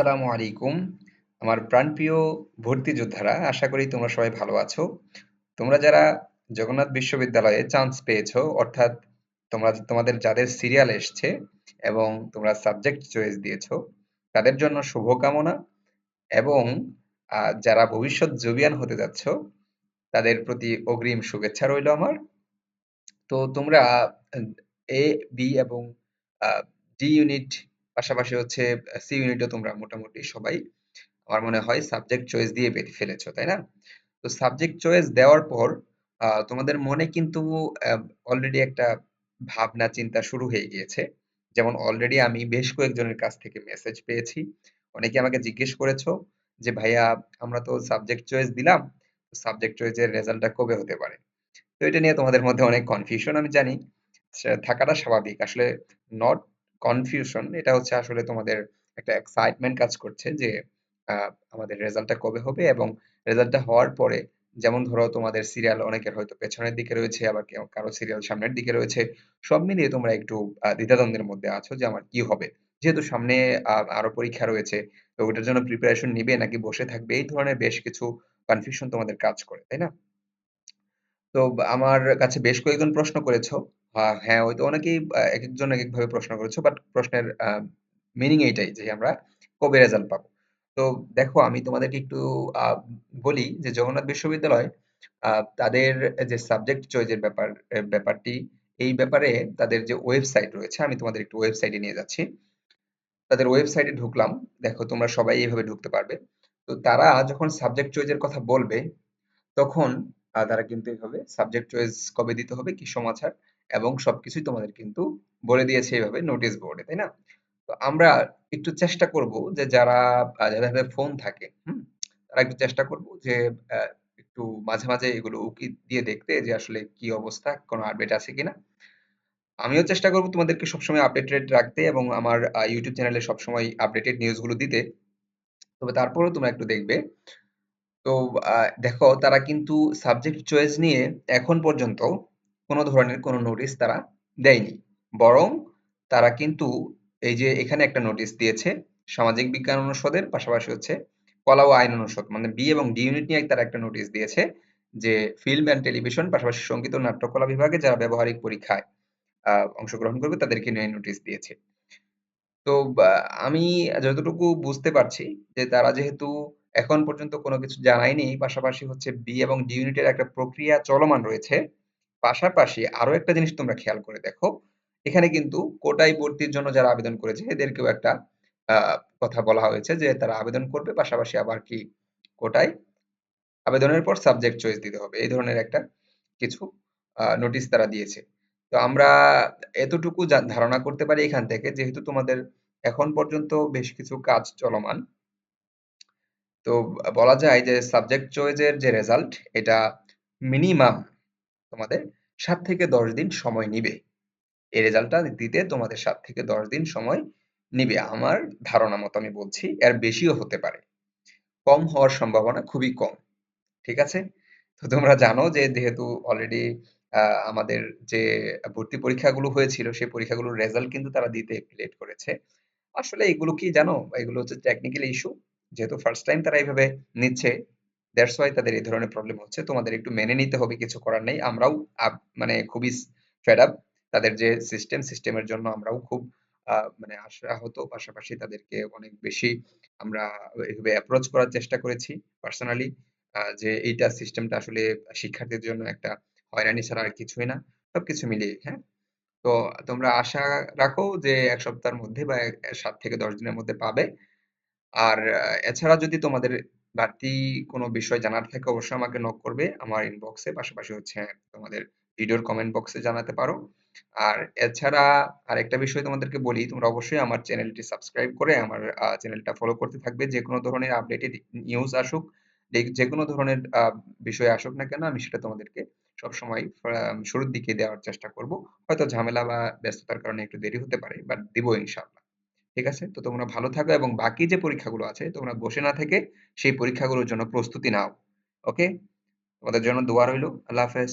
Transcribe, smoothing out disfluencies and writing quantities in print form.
আসসালামু আলাইকুম। আমার প্রাণপ্রিয় ভর্তি যোদ্ধারা, আশা করি তোমরা সবাই ভালো আছো। তোমরা যারা জগন্নাথ বিশ্ববিদ্যালয়ে চান্স পেয়েছো, অর্থাৎ তোমাদের যাদের সিরিয়াল এসছে এবং তোমরা সাবজেক্ট চয়েস দিয়েছো, তাদের জন্য শুভকামনা এবং যারা ভবিষ্যৎ জবিয়ান হতে যাচ্ছ, তাদের প্রতি অগ্রিম শুভেচ্ছা রইল আমার। তো তোমরা এ, বি এবং ডি ইউনিট, পাশাপাশি হচ্ছে সি ইউনিটও তোমরা মোটামুটি সবাই আমার মনে হয় সাবজেক্ট চয়েস দিয়ে ফেলেছো, তাই না? তো সাবজেক্ট চয়েস দেওয়ার পর তোমাদের মনে কিন্তু অলরেডি একটা ভাবনা চিন্তা শুরু হয়ে গিয়েছে। যেমন অলরেডি আমি বেশ কয়েকজনের কাছ থেকে মেসেজ পেয়েছি। অনেকে আমাকে জিজ্ঞেস করেছো যে ভাইয়া, আমরা তো সাবজেক্ট চয়েস দিলাম, সাবজেক্ট চয়েসের রেজাল্টটা কবে হতে পারে? তো এটা নিয়ে তোমাদের মধ্যে অনেক কনফিউশন আমি জানি। থাকাটা স্বাভাবিক। আসলে নট কনফিউশন, এটা হচ্ছে আসলে তোমাদের একটা এক্সাইটমেন্ট কাজ করছে যে আমাদের রেজাল্টটা কবে হবে এবং রেজাল্টটা হওয়ার পরে, যেমন ধরো তোমাদের সিরিয়াল অনেকের হয়তো পেছনের দিকে রয়েছে, আবার কারো সিরিয়াল সামনের দিকে রয়েছে। সব মিলিয়ে তোমরা একটু দ্বিধাদ্বন্দ্বের মধ্যে আছো যে আমার কি হবে? যেহেতু সামনে আরো পরীক্ষা রয়েছে, তো ওটার জন্য প্রিপারেশন নিবে নাকি বসে থাকবে? এই ধরনের বেশ কিছু কনফিউশন তোমাদের কাজ করে, তাই না? তো আমার কাছে বেশ কয়েকজন প্রশ্ন করেছো। হ্যাঁ, হয়তো অনেকেই একেকজন একেকভাবে প্রশ্ন করেছো। বাট প্রশ্নের মিনিং এইটাই যে আমরা কবে রেজাল্ট পাবো? তো দেখো, আমি তোমাদেরকে একটু আ বলি যে জগন্নাথ বিশ্ববিদ্যালয় তাদের যে সাবজেক্ট চয়েস এর ব্যাপারটি, এই ব্যাপারে তাদের যে ওয়েবসাইট রয়েছে, আমি তোমাদের একটু ওয়েবসাইটে নিয়ে যাচ্ছি। তাদের ওয়েবসাইটে ঢুকলাম। দেখো, তোমরা সবাই এভাবে ঢুকতে পারবে। তো তারা যখন সাবজেক্ট চয়েস এর কথা বলবে, তখন তারা কিন্তু এভাবে সাবজেক্ট চয়েস কবে দিতে হবে, কি সমাচার এবং সবকিছুই তোমাদের কিন্তু বলে দিয়েছে এভাবে নোটিশ বোর্ডে, তাই না? তো আমরা একটু চেষ্টা করব যে যাদের হাতে ফোন থাকে, তারা একটু চেষ্টা করব যে আহ, একটু মাঝে মাঝে এগুলো উকি দিয়ে দেখতে যে আসলে কি অবস্থা, কোনো আপডেট আছে কিনা। আমিও চেষ্টা করব তোমাদেরকে সবসময় আপডেটেড রাখতে এবং আমার ইউটিউব চ্যানেলে সবসময় আপডেটেড নিউজগুলো দিতে। তবে তারপরেও তোমরা একটু দেখবে। তো দেখো, তারা কিন্তু সাবজেক্ট চয়েস নিয়ে এখন পর্যন্ত কোনো ধরনের কোনো নোটিশ তারা দেয়নি। বরং তারা কিন্তু এই যে এখানে একটা নোটিশ দিয়েছে, সামাজিক বিজ্ঞান অনুষদের পাশাপাশি হচ্ছে কলা ও আইন অনুষদ, মানে বি এবং ডি ইউনিট নিয়ে তারা একটা নোটিশ দিয়েছে যে ফিল্ম অ্যান্ড টেলিভিশন পাশাপাশি সঙ্গীত ও নাট্যকলা বিভাগে যারা ব্যবহারিক পরীক্ষায় অংশগ্রহণ করবে তাদেরকে নিয়ে নোটিশ দিয়েছে। তো আমি যতটুকু বুঝতে পারছি যে তারা যেহেতু এখন পর্যন্ত কোনো কিছু জানায়নি, পাশাপাশি হচ্ছে বি এবং ডি ইউনিটের একটা প্রক্রিয়া চলমান রয়েছে। পাশাপাশি আরো একটা জিনিস তোমরা খেয়াল করে দেখো, এখানে কিন্তু কোটায় ভর্তির জন্য যারা আবেদন করেছে এদেরকেও একটা কথা বলা হয়েছে যে তারা আবেদন করবে, পাশাপাশি আবার কি কোটায় আবেদনের পর সাবজেক্ট চয়েস দিতে হবে। এই ধরনের একটা কিছু নোটিশ তারা দিয়েছে। তো আমরা এতটুকু ধারণা করতে পারি এখান থেকে, যেহেতু তোমাদের এখন পর্যন্ত বেশ কিছু কাজ চলমান। তো বলা যায় যে সাবজেক্ট চয়েস এর যে রেজাল্ট, এটা মিনিমাম তোমাদের ৭ থেকে ১০ দিন সময় নিবে। এই রেজাল্টটা দিতে তোমাদের ৭ থেকে ১০ দিন সময় নিবে। আমার ধারণা মতো আমি বলছি, এর বেশিও হতে পারে। কম হওয়ার সম্ভাবনা খুবই কম। ঠিক আছে? তো তোমরা জানো যে যেহেতু অলরেডি আমাদের যে ভর্তি পরীক্ষাগুলো হয়েছিল, সেই পরীক্ষাগুলোর রেজাল্ট কিন্তু তারা দিতে লেট করেছে। আসলে এগুলো কি জানো? এগুলো হচ্ছে টেকনিক্যাল ইস্যু। যেহেতু ফার্স্ট টাইম তারা এইভাবে নিচ্ছে, দ্যাটস ওয়াই তাদের এই ধরনের প্রবলেম হচ্ছে। তোমাদের একটু মেনে নিতে হবে, কিছু করার নেই। আমরাও মানে খুবই ফেড আপ তাদের যে সিস্টেমের জন্য আমরাও খুব মানে আশাহত। পাশাপাশি তাদেরকে অনেক বেশি আমরা এভাবে অ্যাপ্রোচ করার চেষ্টা করেছি পার্সোনালি, যে এইটা সিস্টেমটা আসলে শিক্ষার্থীদের জন্য একটা হয়রানি ছাড়া আর কিছুই না। সবকিছু মিলিয়ে, হ্যাঁ? তো তোমরা আশা রাখো যে ১ সপ্তাহের মধ্যে বা ৭ থেকে ১০ দিনের মধ্যে পাবে। আর এছাড়া যদি তোমাদের বাড়তি কোনো বিষয় জানার থাকে, অবশ্যই আমাকে নক করবে আমার ইনবক্সে। পাশাপাশি হচ্ছে তোমাদের ভিডিওর কমেন্ট বক্সে জানাতে পারো। আর এছাড়া আরেকটা বিষয় তোমাদেরকে বলি, তোমরা অবশ্যই আমার চ্যানেলটি সাবস্ক্রাইব করে আমার চ্যানেলটা ফলো করতে থাকবে। যেকোনো ধরনের আপডেটেড নিউজ আসুক, যেকোনো ধরনের বিষয় আসুক না কেন, আমি সেটা তোমাদেরকে সবসময় শুরুর দিকে দেওয়ার চেষ্টা করব। হয়তো ঝামেলা বা ব্যস্ততার কারণে একটু দেরি হতে পারে, বাট দিব ইনশাআল্লাহ। ঠিক আছে? তো তোমরা ভালো থাকো এবং বাকি যে পরীক্ষাগুলো আছে তোমরা বসে না থেকে সেই পরীক্ষাগুলোর জন্য প্রস্তুতি নাও। ওকে? তোমাদের জন্য দোয়া রইলো। আল্লাহ হাফেজ।